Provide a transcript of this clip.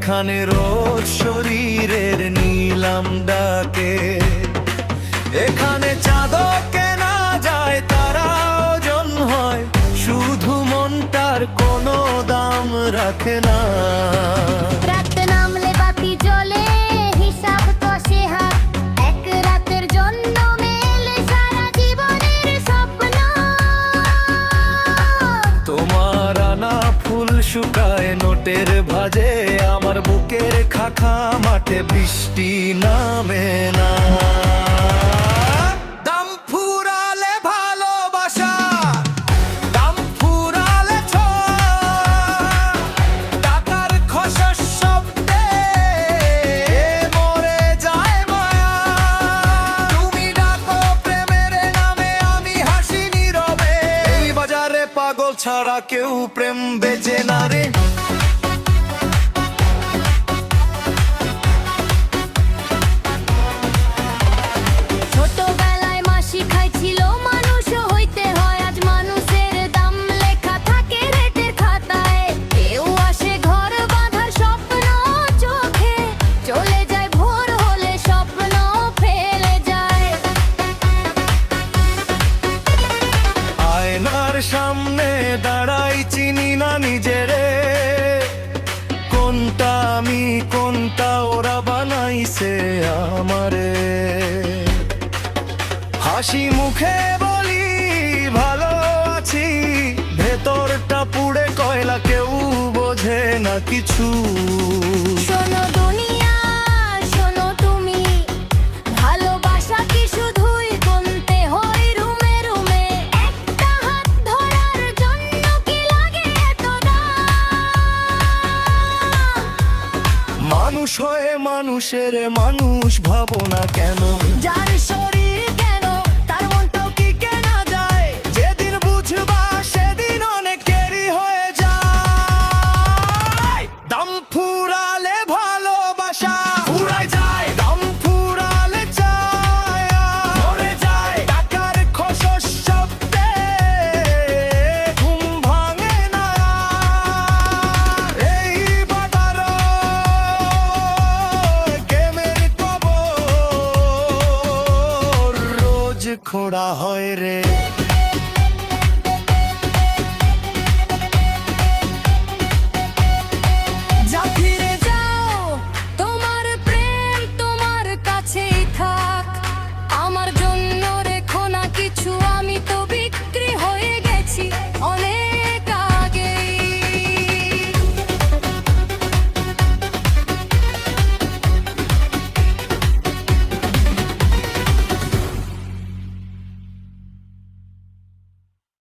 যেখানে রোজ শরীরের নিলাম ডাকে, এখানে চাঁদও কেনা যায়, তারা ওজন হয়, শুধু মনটার কোনো দাম রাখে না। রাতে নামলে বাতি জ্বলে, হিসাব কষে হাত, এক রাতের জন্য মেলে সারা জীবনের স্বপ্ন। তোমার আনা ফুল শুকায় নোটের ভাজে, আমার বুকের খাখা মাঠে বৃষ্টি নামে না। দাম ফুরালে ভালোবাসা, দাম ফুরালে ছোঁয়া, টাকার খসের শব্দে মরে যায় মায়া। তুমি ডাকো প্রেমের নামে, আমি হাসি নীরবে, এই বাজারে পাগল ছাড়া কেউ প্রেম বেচে না রে। ছোটবেলায় মাসি খাইছিল মানুষ হইতে হয়, আজ মানুষের দাম লেখা থাকে রেটের খাতায়। কেউ আসে ঘর বাঁধার স্বপ্ন চোখে, চলে যায় ভোর হলে স্বপ্ন ফেলে যায়। আয়নার সামনে দাঁড়াই, চিনি না নিজেরে, কোনটা আমি কোনটা ওরা বানাইছে আমারে। হাসি মুখে বলি ভালো আছি, ভেতরটা পুড়ে কয়লা, কেউ বোঝে না কিছু। শোনো দুনিয়া, শোনো তুমি, ভালোবাসা কি শুধুই গুনতে হয় রুমে রুমে? একটা হাত ধরার জন্য কি লাগে এত দাম? মানুষ হয়ে মানুষের মানুষ ভাবো না কেন? যার শরীর কেন তার মনটাও কি কেনা যায়? যেদিন বুঝবা সেদিন অনেকেরই হয়ে যায়। দাম ফুরালে ভালোবাসা ফুরায় যায়, দাম ফুরালে চায় মরে যায়, টাকার খসর শব্দে ঘুম ভাঙে না। এই বাজার গেমের কবর রোজ খোঁড়া হয় রে।